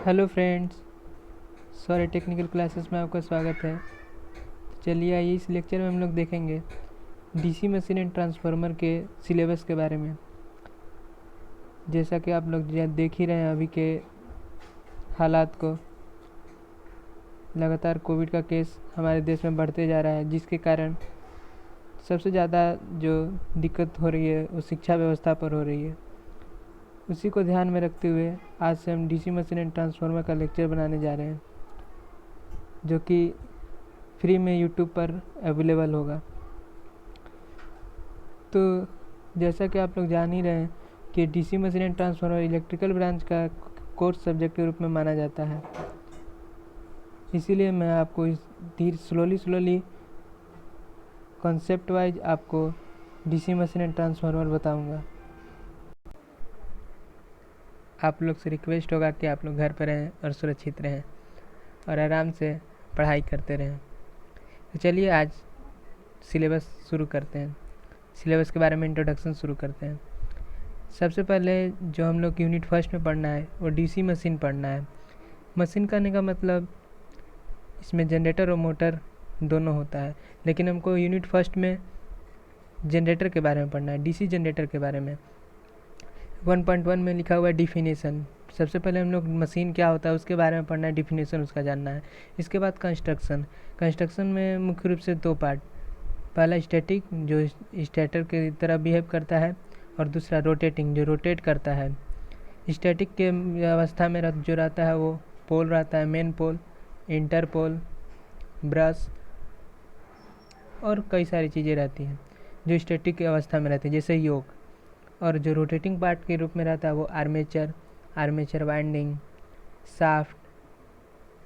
Hello friends, sorry technical classes में आपका स्वागत है। चलिए आइए इस लेक्चर में हम लोग देखेंगे डीसी मशीन एंड ट्रांसफार्मर के सिलेबस के बारे में। जैसा कि आप लोग देख ही रहे हैं अभी के हालात को, लगातार कोविड का केस हमारे देश में बढ़ते जा रहा है, जिसके कारण सबसे ज़्यादा जो दिक्कत हो रही है वो शिक्षा व्यवस्था पर हो रही है। उसी को ध्यान में रखते हुए आज से हम डीसी मशीन एंड ट्रांसफार्मर का लेक्चर बनाने जा रहे हैं, जो कि फ्री में यूट्यूब पर अवेलेबल होगा। तो जैसा कि आप लोग जान ही रहे हैं कि DC machine and transformer electrical branch का कोर्स सब्जेक्ट के रूप में माना जाता है। इसीलिए मैं आपको इस धीरे स्लोली कॉन्सेप्ट वाइज आपको डीसी मशीन एंड ट्रांसफार्मर बताऊंगा। आप लोग से रिक्वेस्ट होगा कि आप लोग घर पर रहें और सुरक्षित रहें और आराम से पढ़ाई करते रहें। तो चलिए आज सिलेबस शुरू करते हैं। सिलेबस के बारे में इंट्रोडक्शन शुरू करते हैं। सबसे पहले जो हम लोग यूनिट फर्स्ट में पढ़ना है वो डीसी मशीन पढ़ना है। मशीन करने का मतलब इसमें जनरेटर और मोटर दोनों होता है, लेकिन हमको यूनिट फर्स्ट में जनरेटर के बारे में पढ़ना है, डीसी जनरेटर के बारे में। 1.1 में लिखा हुआ है डिफिनेशन। सबसे पहले हम लोग मशीन क्या होता है उसके बारे में पढ़ना है, डिफिनेशन उसका जानना है। इसके बाद कंस्ट्रक्शन में मुख्य रूप से दो पार्ट, पहला स्टैटिक जो स्टेटर की तरह बिहेव करता है, और दूसरा रोटेटिंग जो रोटेट करता है। स्टैटिक के अवस्था में जो रहता है वो पोल रहता है, मेन पोल, इंटर पोल, ब्रश और कई सारी चीज़ें रहती हैं जो स्टैटिक की अवस्था में रहती है, जैसे योक। और जो रोटेटिंग पार्ट के रूप में रहता है वो आर्मेचर वाइंडिंग, शाफ्ट,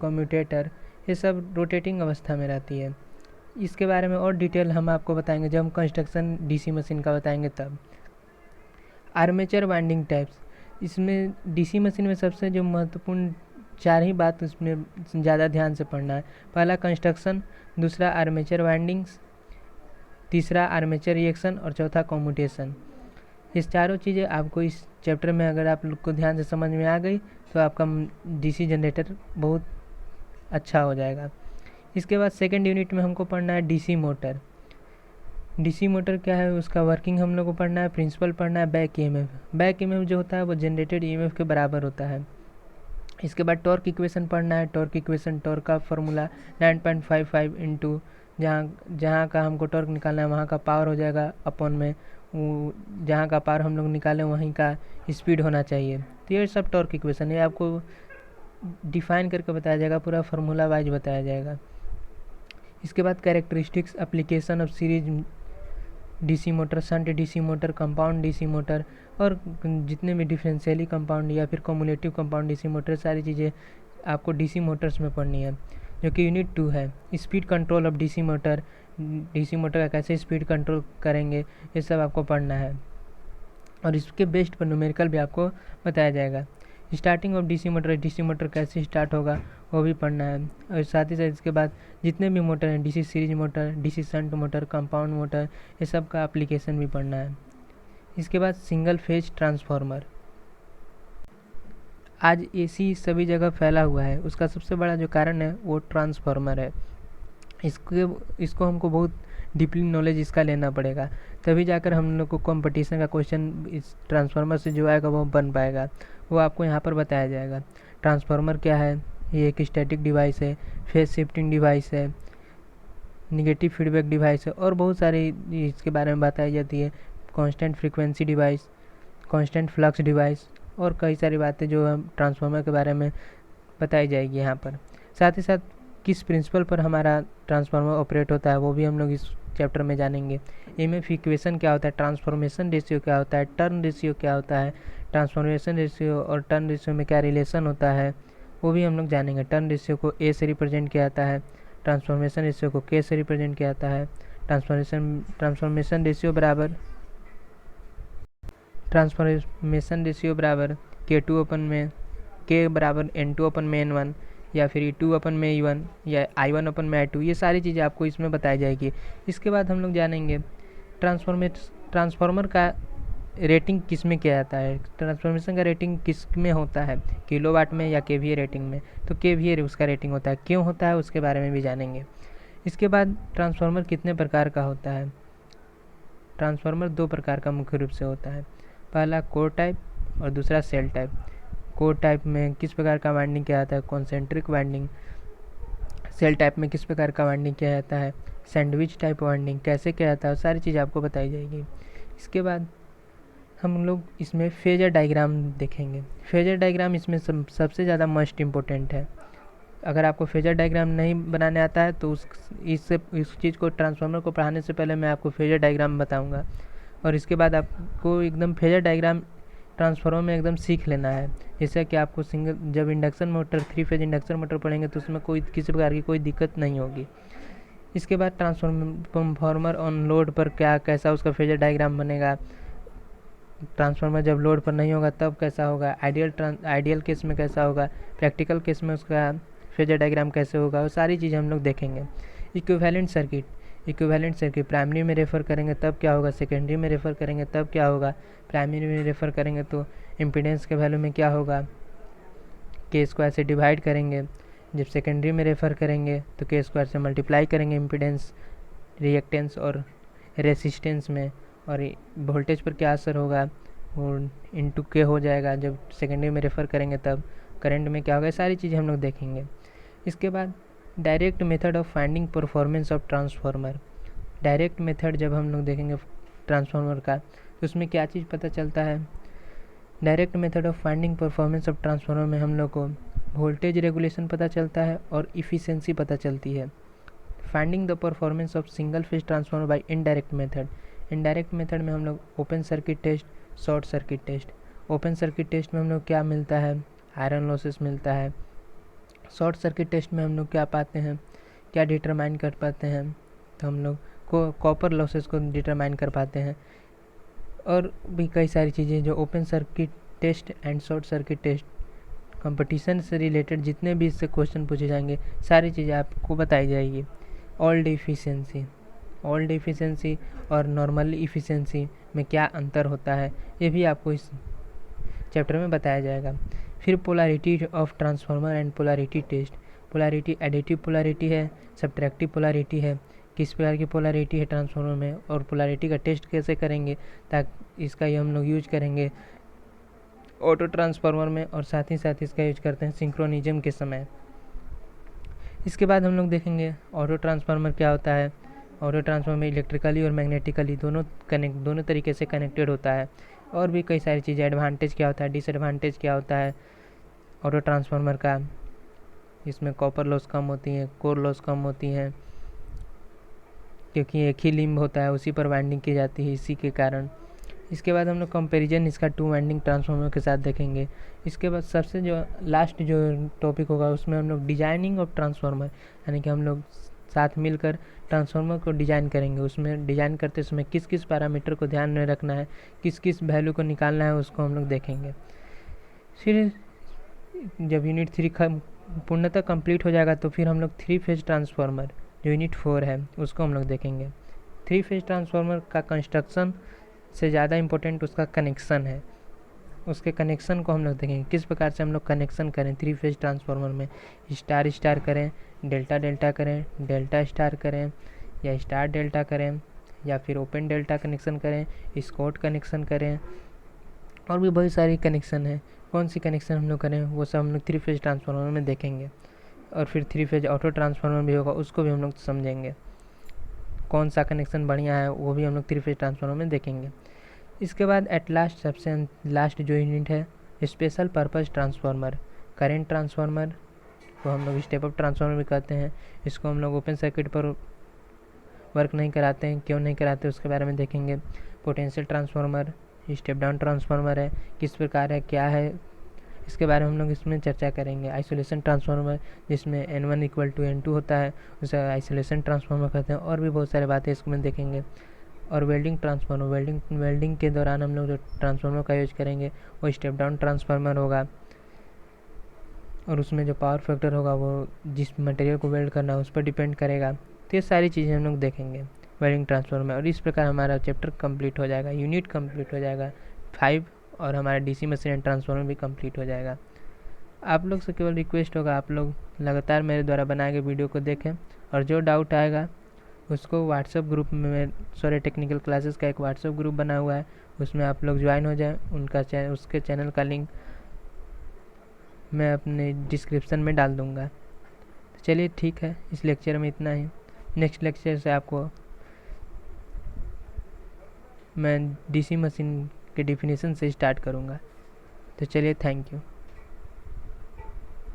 कम्यूटेटर, ये सब रोटेटिंग अवस्था में रहती है। इसके बारे में और डिटेल हम आपको बताएंगे जब हम कंस्ट्रक्शन डीसी मशीन का बताएंगे तब। आर्मेचर वाइंडिंग टाइप्स, इसमें डीसी मशीन में सबसे जो महत्वपूर्ण चार ही बात उसमें ज़्यादा ध्यान से पढ़ना है। पहला कंस्ट्रक्शन, दूसरा आर्मेचर वाइंडिंग्स, तीसरा आर्मेचर रिएक्शन और चौथा कम्यूटेशन। इस चारों चीज़ें आपको इस चैप्टर में अगर आप लोग को ध्यान से समझ में आ गई तो आपका डीसी जनरेटर बहुत अच्छा हो जाएगा। इसके बाद सेकेंड यूनिट में हमको पढ़ना है डीसी मोटर। डीसी मोटर क्या है उसका वर्किंग हम लोग को पढ़ना है, प्रिंसिपल पढ़ना है, बैक ईएमएफ जो होता है वो जनरेटेड ईएमएफ के बराबर होता है। इसके बाद टॉर्क इक्वेशन पढ़ना है। टॉर्क का फार्मूला 9.55 इंटू जहाँ का हमको टॉर्क निकालना है वहाँ का पावर हो जाएगा अपॉन में जहाँ का पावर हम लोग निकालें वहीं का स्पीड होना चाहिए। तो ये सब टॉर्क इक्वेशन है, आपको डिफाइन करके बताया जाएगा, पूरा फार्मूला वाइज बताया जाएगा। इसके बाद characteristics, application of series DC motor, shunt DC motor, compound DC motor और जितने भी डिफरेंशियली कंपाउंड या फिर कम्युलेटिव कंपाउंड डीसी मोटर, सारी चीज़ें आपको डीसी मोटर्स में पढ़नी है, जो कि यूनिट 2 है। Speed control of DC motor का कैसे स्पीड कंट्रोल करेंगे ये सब आपको पढ़ना है, और इसके बेस्ड पर न्यूमेरिकल भी आपको बताया जाएगा। स्टार्टिंग ऑफ डीसी मोटर कैसे स्टार्ट होगा वो भी पढ़ना है, और साथ ही साथ इसके बाद जितने भी मोटर हैं, DC series motor, DC shunt motor, compound motor, ये सब का एप्लीकेशन भी पढ़ना है। इसके बाद सिंगल फेज ट्रांसफार्मर। आज एसी सभी जगह फैला हुआ है, उसका सबसे बड़ा जो कारण है वो ट्रांसफार्मर है। इसको हमको बहुत डीपली नॉलेज इसका लेना पड़ेगा, तभी जाकर हम लोग को कंपटीशन का क्वेश्चन इस ट्रांसफार्मर से जो आएगा वो बन पाएगा, वो आपको यहाँ पर बताया जाएगा। ट्रांसफार्मर क्या है, ये एक स्टैटिक डिवाइस है, फेज शिफ्टिंग डिवाइस है, निगेटिव फीडबैक डिवाइस है, और बहुत सारी इसके बारे में बताई जाती है। Constant frequency device, constant flux device और कई सारी बातें जो हम ट्रांसफार्मर के बारे में बताई जाएगी यहाँ पर। साथ ही साथ किस प्रिंसिपल पर हमारा ट्रांसफार्मर ऑपरेट होता है वो भी हम लोग इस चैप्टर में जानेंगे। ईएमएफ इक्वेशन क्या होता है, ट्रांसफॉर्मेशन रेशियो क्या होता है, टर्न रेशियो क्या होता है, ट्रांसफॉर्मेशन रेशियो और टर्न रेशियो में क्या रिलेशन होता है वो भी हम लोग जानेंगे। टर्न रेशियो को ए से रिप्रेजेंट किया जाता है, ट्रांसफॉर्मेशन रेशियो को के से रिप्रेजेंट किया जाता है। ट्रांसफॉर्मेशन रेशियो बराबर के बराबर N2/N1 या फिर E2/E1 या I1/I2, ये सारी चीज़ें आपको इसमें बताई जाएगी। इसके बाद हम लोग जानेंगे ट्रांसफार्मर का रेटिंग किस में किया जाता है, ट्रांसफॉर्मेशन का रेटिंग किस में होता है, किलोवाट में या केवीए रेटिंग में। तो केवीए उसका रेटिंग होता है, क्यों होता है उसके बारे में भी जानेंगे। इसके बाद ट्रांसफार्मर कितने प्रकार का होता है। ट्रांसफार्मर 2 प्रकार का मुख्य रूप से होता है, पहला कोर टाइप और दूसरा सेल टाइप। कोर टाइप में किस प्रकार का वाइंडिंग किया जाता है, कॉन्सेंट्रिक वाइंडिंग। सेल टाइप में किस प्रकार का वाइंडिंग किया जाता है, सैंडविच टाइप वाइंडिंग कैसे किया जाता है, सारी चीज़ आपको बताई जाएगी। इसके बाद हम लोग इसमें फेजर डायग्राम देखेंगे। फेजर डायग्राम इसमें सबसे ज़्यादा मोस्ट इम्पोर्टेंट है। अगर आपको फेजर डायग्राम नहीं बनाने आता है तो इस चीज़ को, ट्रांसफार्मर को पढ़ाने से पहले मैं आपको फेजर डायग्राम बताऊंगा, और इसके बाद आपको एकदम फेजर डायग्राम ट्रांसफार्मर में एकदम सीख लेना है। जैसे कि आपको जब induction motor, 3 phase induction motor पढ़ेंगे तो उसमें किसी प्रकार की कोई दिक्कत नहीं होगी। इसके बाद ट्रांसफार्मर ऑन लोड पर कैसा उसका फेजर डायग्राम बनेगा, ट्रांसफार्मर जब लोड पर नहीं होगा तब कैसा होगा, आइडियल केस में कैसा होगा, प्रैक्टिकल केस में उसका फेजर डायग्राम कैसे होगा, वो सारी चीज़ें हम लोग देखेंगे। इक्विवेलेंट सर्किट प्राइमरी में रेफ़र करेंगे तब क्या होगा, सेकेंडरी में रेफ़र करेंगे तब क्या होगा, प्राइमरी में रेफ़र करेंगे तो इम्पीडेंस के वैल्यू में क्या होगा, के स्क्वायर से डिवाइड करेंगे। जब सेकेंडरी में रेफ़र करेंगे तो के स्क्वायर से मल्टीप्लाई करेंगे इम्पीडेंस, रिएक्टेंस और रेसिस्टेंस में, और वोल्टेज पर क्या असर होगा वो इंटू के हो जाएगा। जब सेकेंडरी में रेफ़र करेंगे तब करंट में क्या होगा, सारी चीज़ें हम लोग देखेंगे। इसके बाद direct method of finding performance of transformer. Direct method जब हम लोग देखेंगे ट्रांसफार्मर का तो उसमें क्या चीज़ पता चलता है। Direct method of finding performance of transformer में हम लोग को वोल्टेज रेगुलेशन पता चलता है और इफ़िशियंसी पता चलती है। Finding the performance of single phase transformer by indirect method. Indirect method में हम लोग open circuit test, short circuit test. Open circuit test में हम लोग क्या मिलता है, आयरन लॉसेस मिलता है। शॉर्ट सर्किट टेस्ट में हम लोग क्या पाते हैं, क्या डिटरमाइन कर पाते हैं, तो हम लोग को कॉपर लॉसेस को डिटरमाइन कर पाते हैं। और भी कई सारी चीज़ें जो open circuit test and short circuit test, competition से रिलेटेड जितने भी इससे क्वेश्चन पूछे जाएंगे सारी चीज़ें आपको बताई जाएगी। ओल्ड इफ़िशियंसी और नॉर्मल इफ़िशियंसी में क्या अंतर होता है ये भी आपको इस चैप्टर में बताया जाएगा। फिर polarity of transformer and polarity test. Polarity additive polarity है, सब्ट्रैक्टिव पोलैरिटी है, किस प्रकार की पोलैरिटी है ट्रांसफार्मर में, और पोलैरिटी का टेस्ट कैसे करेंगे, ताकि इसका ये हम लोग यूज करेंगे ऑटो ट्रांसफार्मर में, और साथ ही साथ इसका यूज करते हैं सिंक्रोनिज्म के समय। इसके बाद हम लोग देखेंगे ऑटो ट्रांसफार्मर क्या होता है। ऑटो ट्रांसफार्मर इलेक्ट्रिकली और मैग्नेटिकली दोनों तरीके से कनेक्टेड होता है, और भी कई सारी चीज़ें। एडवांटेज क्या होता है, डिसएडवांटेज क्या होता है ऑटो ट्रांसफार्मर का। इसमें कॉपर लॉस कम होती है, कोर लॉस कम होती हैं, क्योंकि एक ही लिम्ब होता है उसी पर वाइंडिंग की जाती है, इसी के कारण। इसके बाद हम लोग कंपेरिजन इसका 2 वाइंडिंग ट्रांसफार्मर के साथ देखेंगे। इसके बाद सबसे जो लास्ट जो टॉपिक होगा उसमें हम लोग डिजाइनिंग ऑफ ट्रांसफार्मर, यानी कि हम लोग साथ मिलकर ट्रांसफार्मर को डिज़ाइन करेंगे। उसमें डिज़ाइन करते समय किस किस पैरामीटर को ध्यान में रखना है, किस किस वैल्यू को निकालना है, उसको हम लोग देखेंगे। फिर जब यूनिट 3 पूर्णतः कंप्लीट हो जाएगा तो फिर हम लोग 3 फेज ट्रांसफार्मर जो यूनिट 4 है उसको हम लोग देखेंगे। 3 फेज ट्रांसफार्मर का कंस्ट्रक्शन से ज़्यादा इम्पोर्टेंट उसका कनेक्शन है। उसके कनेक्शन को हम लोग देखेंगे, किस प्रकार से हम लोग कनेक्शन करें 3 फेज ट्रांसफार्मर में। स्टार स्टार करें, डेल्टा डेल्टा करें, डेल्टा स्टार करें, या स्टार डेल्टा करें, या फिर ओपन डेल्टा कनेक्शन करें, स्कॉट कनेक्शन करें, और भी बहुत सारी कनेक्शन है। कौन सी कनेक्शन हम लोग करें वो सब हम लोग 3 फेज ट्रांसफार्मर में देखेंगे। और फिर 3 फेज ऑटो ट्रांसफार्मर भी होगा, उसको भी हम लोग समझेंगे, कौन सा कनेक्शन बढ़िया है वो भी हम लोग 3 फेज ट्रांसफार्मर में देखेंगे। इसके बाद एट लास्ट सबसे लास्ट जो यूनिट है special purpose transformer. Current transformer को हम लोग स्टेप अप ट्रांसफार्मर भी कहते हैं। इसको हम लोग ओपन सर्किट पर वर्क नहीं कराते हैं, क्यों नहीं कराते उसके बारे में देखेंगे। Potential transformer step down transformer है, किस प्रकार है, क्या है, इसके बारे में हम लोग इसमें चर्चा करेंगे। आइसोलेशन ट्रांसफार्मर जिसमें N1 = N2 होता है उसे आइसोलेशन ट्रांसफार्मर कहते हैं, और भी बहुत सारी बातें इसमें देखेंगे। और वेल्डिंग ट्रांसफार्मर, वेल्डिंग के दौरान हम लोग जो ट्रांसफार्मर का यूज करेंगे वो स्टेप डाउन ट्रांसफार्मर होगा, और उसमें जो पावर फैक्टर होगा वो जिस मटेरियल को वेल्ड करना है उस पर डिपेंड करेगा। तो ये सारी चीज़ें हम लोग देखेंगे। वायरिंग ट्रांसफार्मर में। और इस प्रकार हमारा चैप्टर कंप्लीट हो जाएगा, यूनिट कंप्लीट हो जाएगा 5, और हमारा डीसी मशीन एंड ट्रांसफार्मर भी कंप्लीट हो जाएगा। आप लोग से केवल रिक्वेस्ट होगा, आप लोग लगातार मेरे द्वारा बनाए गए वीडियो को देखें, और जो डाउट आएगा उसको व्हाट्सएप ग्रुप में, सॉरी टेक्निकल क्लासेस का एक व्हाट्सएप ग्रुप बना हुआ है, उसमें आप लोग ज्वाइन हो जाएं। उसके चैनल का लिंक मैं अपने डिस्क्रिप्शन में डाल दूँगा। चलिए ठीक है, इस लेक्चर में इतना ही। नेक्स्ट लेक्चर से आपको मैं डीसी मशीन के डिफिनीशन से स्टार्ट करूँगा। तो चलिए, थैंक यू।